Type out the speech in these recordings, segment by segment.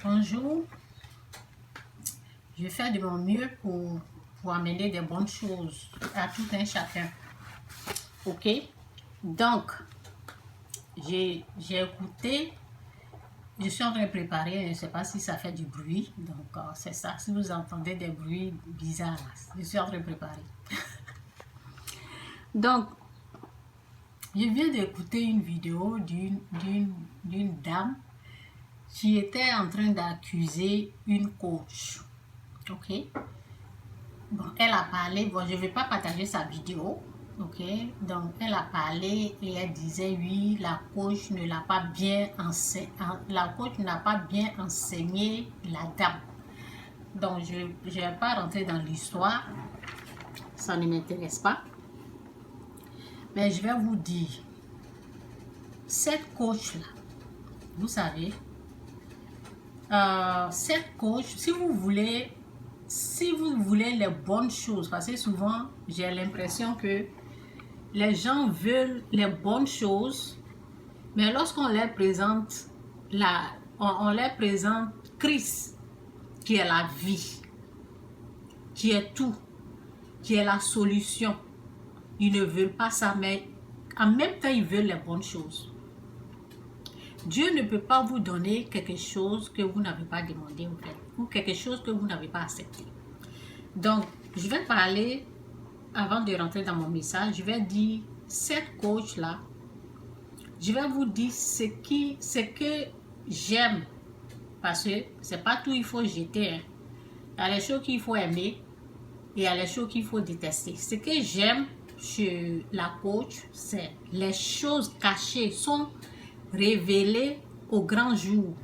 Bonjour, je fais de mon mieux pour amener des bonnes choses à tout un chacun. Ok, donc j'ai écouté, je suis en train de préparer, je ne sais pas si ça fait du bruit, donc c'est ça, si vous entendez des bruits bizarres, je suis en train de préparer. Donc, je viens d'écouter une vidéo d'une dame qui était en train d'accuser une coach. Ok, bon, elle a parlé, bon, je ne vais pas partager sa vidéo. Ok, donc elle a parlé et elle disait oui, la coach ne l'a pas bien enseigné, la coach n'a pas bien enseigné la dame. Donc je ne vais pas rentrer dans l'histoire, ça ne m'intéresse pas. Mais je vais vous dire, cette coach-là, vous savez, cette coach, si vous voulez les bonnes choses, parce que souvent j'ai l'impression que les gens veulent les bonnes choses, mais lorsqu'on leur présente on leur présente Christ, qui est la vie, qui est tout, qui est la solution, ils ne veulent pas ça, mais en même temps ils veulent les bonnes choses. Dieu ne peut pas vous donner quelque chose que vous n'avez pas demandé en fait, ou quelque chose que vous n'avez pas accepté. Donc, je vais parler, avant de rentrer dans mon message, je vais dire, cette coach-là, je vais vous dire ce que j'aime, parce que c'est pas tout il faut jeter. Hein. Il y a les choses qu'il faut aimer, et il y a les choses qu'il faut détester. Ce que j'aime chez la coach, c'est les choses cachées sont révélées au grand jour.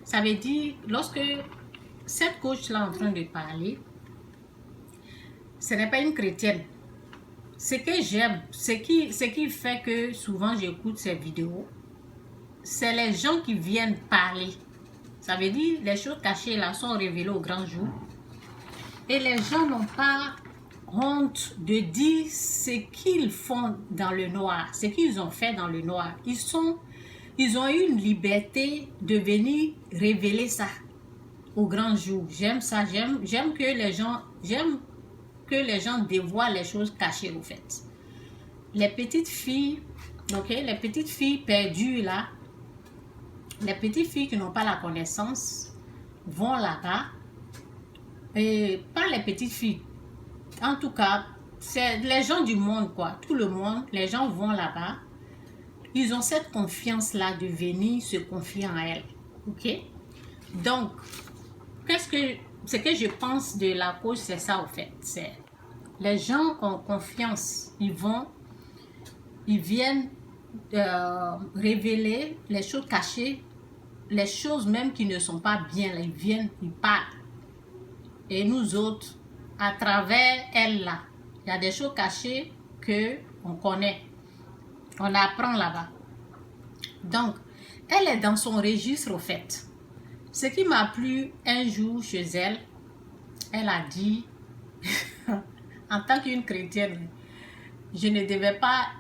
Ça veut dire, lorsque cette coach-là est en train de parler, ce n'est pas une chrétienne. Ce que j'aime, ce qui fait que souvent j'écoute ces vidéos, c'est les gens qui viennent parler. Ça veut dire, les choses cachées là sont révélées au grand jour. Et les gens n'ont pas honte de dire ce qu'ils font dans le noir, ce qu'ils ont fait dans le noir. Ils ont eu une liberté de venir révéler ça au grand jour. J'aime ça, j'aime que les gens dévoilent les choses cachées au fait. Les petites filles, ok, les petites filles perdues là, les petites filles qui n'ont pas la connaissance vont là-bas. Et pas les petites filles, en tout cas, c'est les gens du monde quoi, tout le monde, les gens vont là-bas. Ils ont cette confiance-là de venir se confier en elles, ok? Donc, ce que je pense de la coach, c'est ça au fait. C'est les gens ont confiance, ils viennent révéler les choses cachées, les choses même qui ne sont pas bien, là, ils viennent, ils parlent. Et nous autres, à travers elle là, il y a des choses cachées que on connaît, on apprend là-bas. Donc, elle est dans son registre au fait. Ce qui m'a plu un jour chez elle, elle a dit, en tant qu'une chrétienne, je ne devais pas,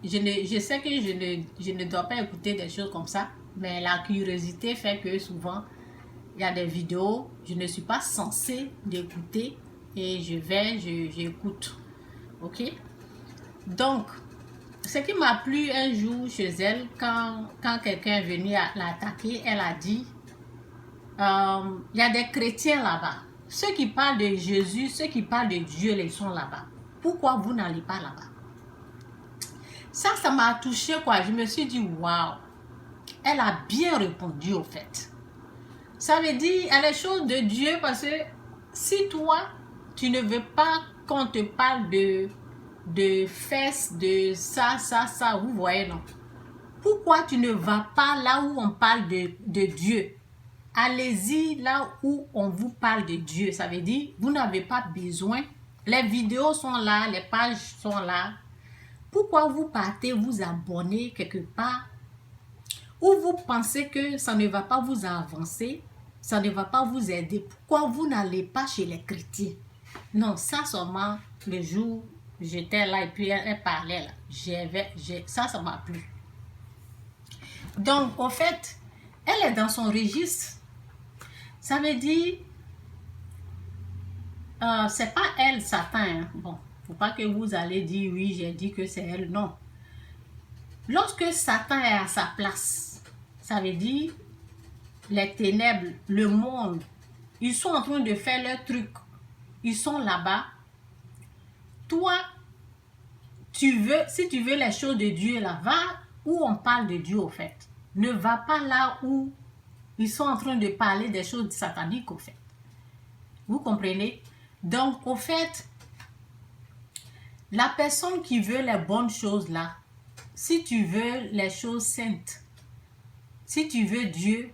je sais que je ne dois pas écouter des choses comme ça, mais la curiosité fait que souvent, il y a des vidéos, je ne suis pas censée d'écouter et j'écoute. Ok? Donc, ce qui m'a plu un jour chez elle, quand quelqu'un est venu l'attaquer, elle a dit, il y a des chrétiens là-bas. Ceux qui parlent de Jésus, ceux qui parlent de Dieu, ils sont là-bas. Pourquoi vous n'allez pas là-bas? Ça m'a touché quoi. Je me suis dit, waouh, elle a bien répondu au fait. Ça veut dire, elle est chose de Dieu parce que si toi, tu ne veux pas qu'on te parle de fesses, de ça, vous voyez, non? Pourquoi tu ne vas pas là où on parle de Dieu? Allez-y là où on vous parle de Dieu. Ça veut dire, vous n'avez pas besoin. Les vidéos sont là, les pages sont là. Pourquoi vous partez vous abonner quelque part où vous pensez que ça ne va pas vous avancer, ça ne va pas vous aider? Pourquoi vous n'allez pas chez les chrétiens? Non, ça seulement le jour j'étais là et puis elle parlait là. Ça m'a plu. Donc, au fait, elle est dans son registre. Ça veut dire, c'est pas elle, Satan. Hein. Bon, faut pas que vous allez dire, oui, j'ai dit que c'est elle. Non. Lorsque Satan est à sa place, ça veut dire, les ténèbres, le monde, ils sont en train de faire leur truc. Ils sont là-bas. Toi, si tu veux les choses de Dieu, là, va où on parle de Dieu, au fait. Ne va pas là où ils sont en train de parler des choses sataniques, au fait. Vous comprenez? Donc, au fait, la personne qui veut les bonnes choses, là, si tu veux les choses saintes, si tu veux Dieu,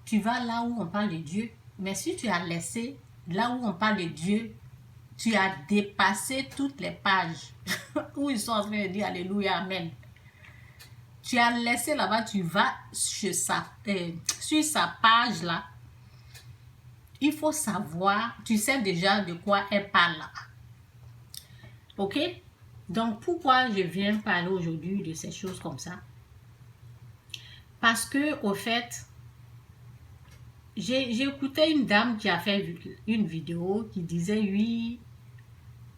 tu vas là où on parle de Dieu. Mais si tu as laissé là où on parle de Dieu, tu as dépassé toutes les pages où ils sont en train de dire Alléluia, Amen. Tu as laissé là-bas, tu vas sur sa page là. Il faut savoir, tu sais déjà de quoi elle parle là. Ok? Donc, pourquoi je viens parler aujourd'hui de ces choses comme ça? Parce que, au fait, j'ai écouté une dame qui a fait une vidéo qui disait, oui,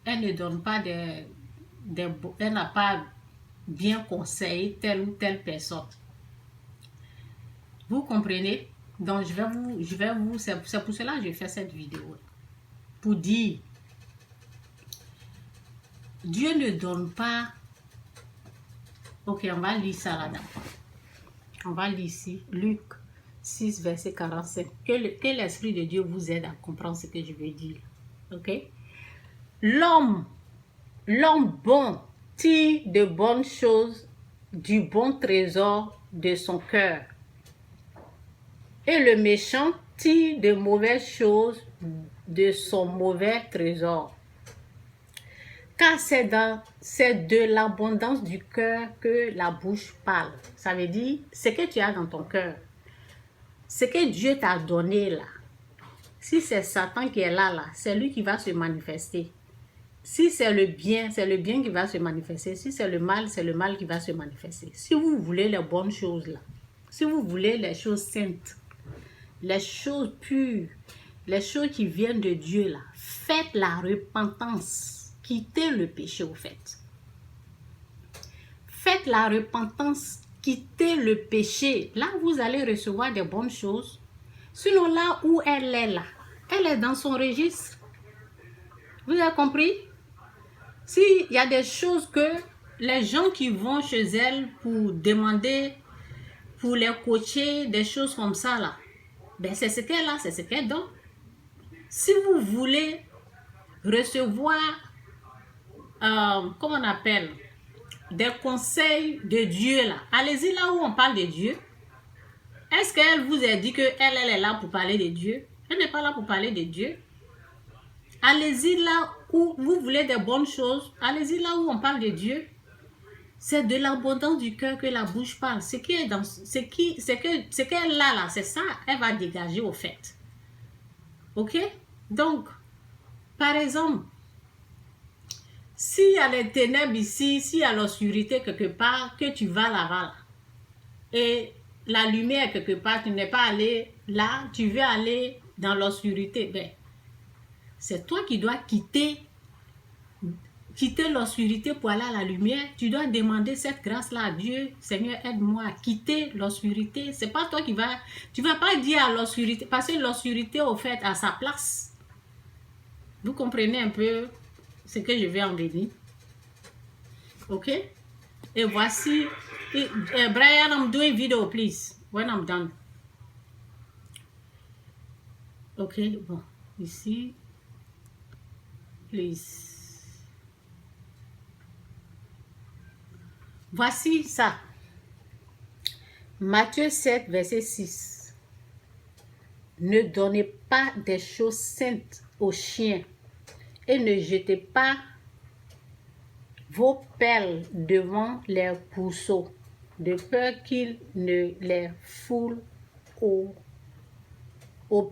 elle ne donne pas elle n'a pas bien conseillé telle ou telle personne. Vous comprenez? Donc, c'est pour cela que j'ai fait cette vidéo. Pour dire, Dieu ne donne pas. Ok, on va lire ça là-dedans. On va lire ici, Luc 6, verset 45. Que l'Esprit de Dieu vous aide à comprendre ce que je veux dire. Ok? L'homme bon tire de bonnes choses du bon trésor de son cœur. Et le méchant tire de mauvaises choses de son mauvais trésor. Car c'est de l'abondance du cœur que la bouche parle. Ça veut dire, ce que tu as dans ton cœur, ce que Dieu t'a donné là, si c'est Satan qui est là, c'est lui qui va se manifester. Si c'est le bien qui va se manifester. Si c'est le mal qui va se manifester. Si vous voulez les bonnes choses là, si vous voulez les choses saintes, les choses pures, les choses qui viennent de Dieu là, faites la repentance. Quittez le péché au fait. Faites la repentance, quittez le péché. Là, vous allez recevoir des bonnes choses. Sinon, là où elle est là, elle est dans son registre. Vous avez compris? S'il y a des choses que les gens qui vont chez elle pour demander, pour les coacher, des choses comme ça là, ben c'est ce qu'elle a, c'est ce qu'elle donne. Si vous voulez recevoir, comment on appelle, des conseils de Dieu là, allez-y là où on parle de Dieu. Est-ce qu'elle vous a dit qu'elle est là pour parler de Dieu? Elle n'est pas là pour parler de Dieu. Allez-y là où vous voulez des bonnes choses. Allez-y là où on parle de Dieu. C'est de l'abondance du cœur que la bouche parle. Ce qui est dans, ce qu'elle a là, c'est ça, elle va dégager au fait. Ok? Donc, par exemple, s'il y a les ténèbres ici, s'il y a l'obscurité quelque part, que tu vas là-bas, et la lumière quelque part, tu n'es pas allé là, tu veux aller dans l'obscurité, ben, c'est toi qui dois quitter l'obscurité pour aller à la lumière. Tu dois demander cette grâce-là à Dieu. Seigneur, aide-moi à quitter l'obscurité. C'est pas toi qui vas... Tu vas pas dire à l'obscurité, parce que l'obscurité, au fait, à sa place. Vous comprenez un peu ce que je vais en venir. Ok? Et voici... Brian, I'm doing video, please. When I'm done. Ok, bon. Ici. Please. Voici ça. Matthieu 7, verset 6. Ne donnez pas des choses saintes aux chiens et ne jetez pas vos perles devant les pourceaux, de peur qu'ils ne les foulent aux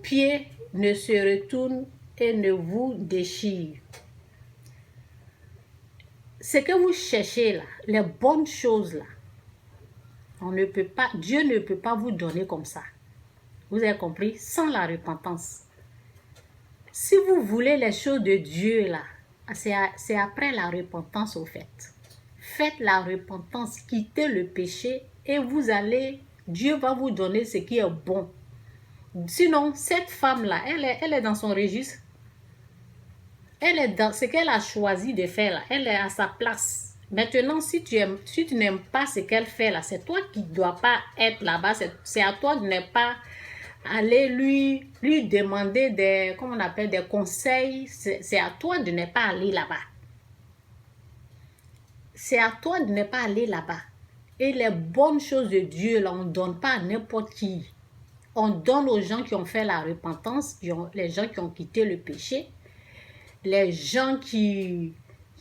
pieds, ne se retournent et ne vous déchirent. Ce que vous cherchez là, les bonnes choses là, Dieu ne peut pas vous donner comme ça. Vous avez compris? Sans la repentance. Si vous voulez les choses de Dieu, là, c'est après la repentance, au fait. Faites la repentance, quittez le péché et Dieu va vous donner ce qui est bon. Sinon, cette femme-là, elle est dans son registre. Elle est dans ce qu'elle a choisi de faire là. Elle est à sa place. Maintenant, si tu n'aimes pas ce qu'elle fait là, c'est toi qui ne dois pas être là-bas. C'est à toi de ne pas aller lui demander des conseils. C'est à toi de ne pas aller là-bas. C'est à toi de ne pas aller là-bas. Et les bonnes choses de Dieu, là, on ne donne pas à n'importe qui. On donne aux gens qui ont fait la repentance, les gens qui ont quitté le péché, les gens qui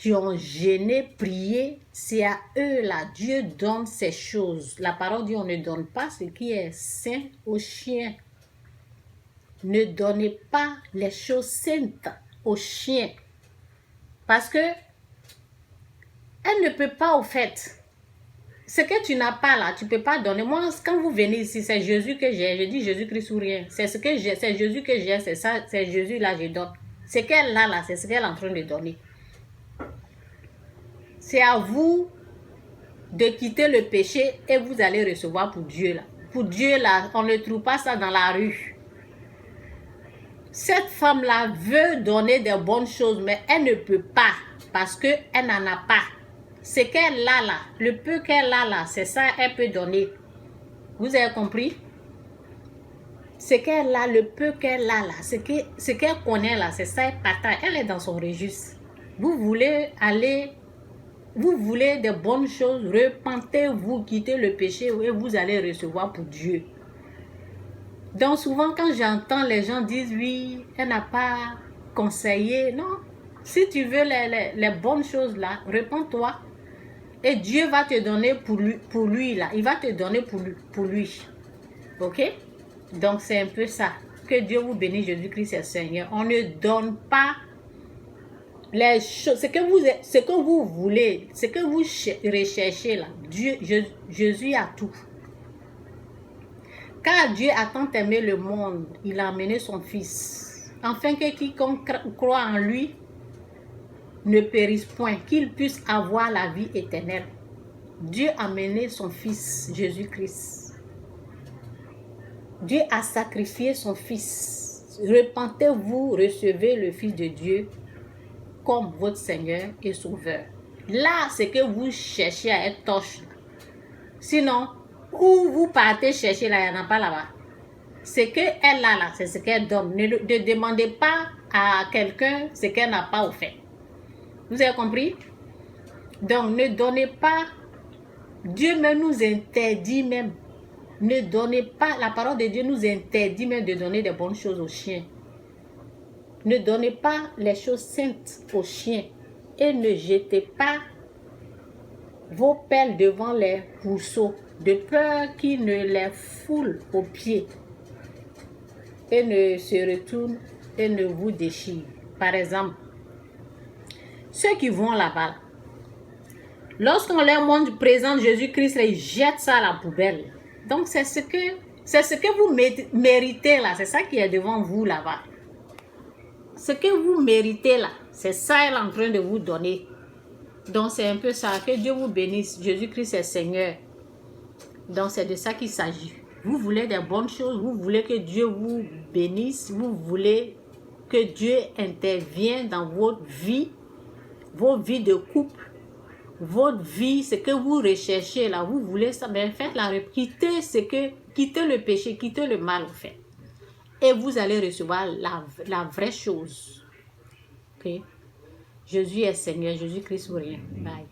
ont gêné, prié. C'est à eux, là, Dieu donne ces choses. La parole dit, on ne donne pas ce qui est saint aux chiens. Ne donnez pas les choses saintes aux chiens. Parce que elle ne peut pas, au fait. Ce que tu n'as pas là, tu ne peux pas donner. Moi, quand vous venez ici, c'est Jésus que j'ai. Je dis Jésus-Christ ou rien. C'est ce que j'ai, c'est Jésus que j'ai, c'est ça, c'est Jésus là, je donne. Ce qu'elle a là, c'est ce qu'elle est en train de donner. C'est à vous de quitter le péché et vous allez recevoir pour Dieu là. Pour Dieu là, on ne trouve pas ça dans la rue. Cette femme-là veut donner des bonnes choses, mais elle ne peut pas parce qu'elle n'en a pas. Ce qu'elle a là, le peu qu'elle a là, c'est ça qu'elle peut donner. Vous avez compris? Ce qu'elle a, le peu qu'elle a là, ce qu'elle connaît là, c'est ça, elle est dans son registre. Vous voulez des bonnes choses, repentez-vous, quittez le péché et vous allez recevoir pour Dieu. Donc souvent quand j'entends les gens dire oui, elle n'a pas conseillé, non. Si tu veux les bonnes choses là, repends-toi. Et Dieu va te donner pour lui là. Il va te donner pour lui. Ok? Donc c'est un peu ça. Que Dieu vous bénisse, Jésus-Christ est Seigneur. On ne donne pas les choses, ce que vous voulez, ce que vous recherchez là. Jésus a tout. Car Dieu a tant aimé le monde, il a amené son Fils, afin que quiconque croit en lui ne périsse point, qu'il puisse avoir la vie éternelle. Dieu a amené son Fils, Jésus-Christ. Dieu a sacrifié son Fils. Repentez-vous, recevez le Fils de Dieu comme votre Seigneur et Sauveur. Là, c'est que vous cherchez à être torche. Sinon, où vous partez chercher là, il n'y en a pas là-bas. Ce qu'elle a là, c'est ce qu'elle donne. Ne demandez pas à quelqu'un ce qu'elle n'a pas fait. Vous avez compris? Donc, ne donnez pas. Dieu même nous interdit même. Ne donnez pas. La parole de Dieu nous interdit même de donner des bonnes choses aux chiens. Ne donnez pas les choses saintes aux chiens. Et ne jetez pas vos pelles devant les pourceaux, de peur qu'ils ne les foulent aux pieds et ne se retournent et ne vous déchirent. Par exemple, ceux qui vont là-bas, lorsqu'on leur présente Jésus-Christ, ils jettent ça à la poubelle. Donc c'est ce que vous méritez là, c'est ça qui est devant vous là-bas. Ce que vous méritez là, c'est ça elle est en train de vous donner. Donc c'est un peu ça, que Dieu vous bénisse, Jésus-Christ est Seigneur. Donc c'est de ça qu'il s'agit. Vous voulez des bonnes choses, vous voulez que Dieu vous bénisse, vous voulez que Dieu intervienne dans votre vie, vos vies de couple, votre vie, ce que vous recherchez là, vous voulez ça, mais faites quittez le péché, quittez le mal en fait. Et vous allez recevoir la vraie chose. Ok? Jésus est Seigneur, Jésus-Christ ou rien. Bye.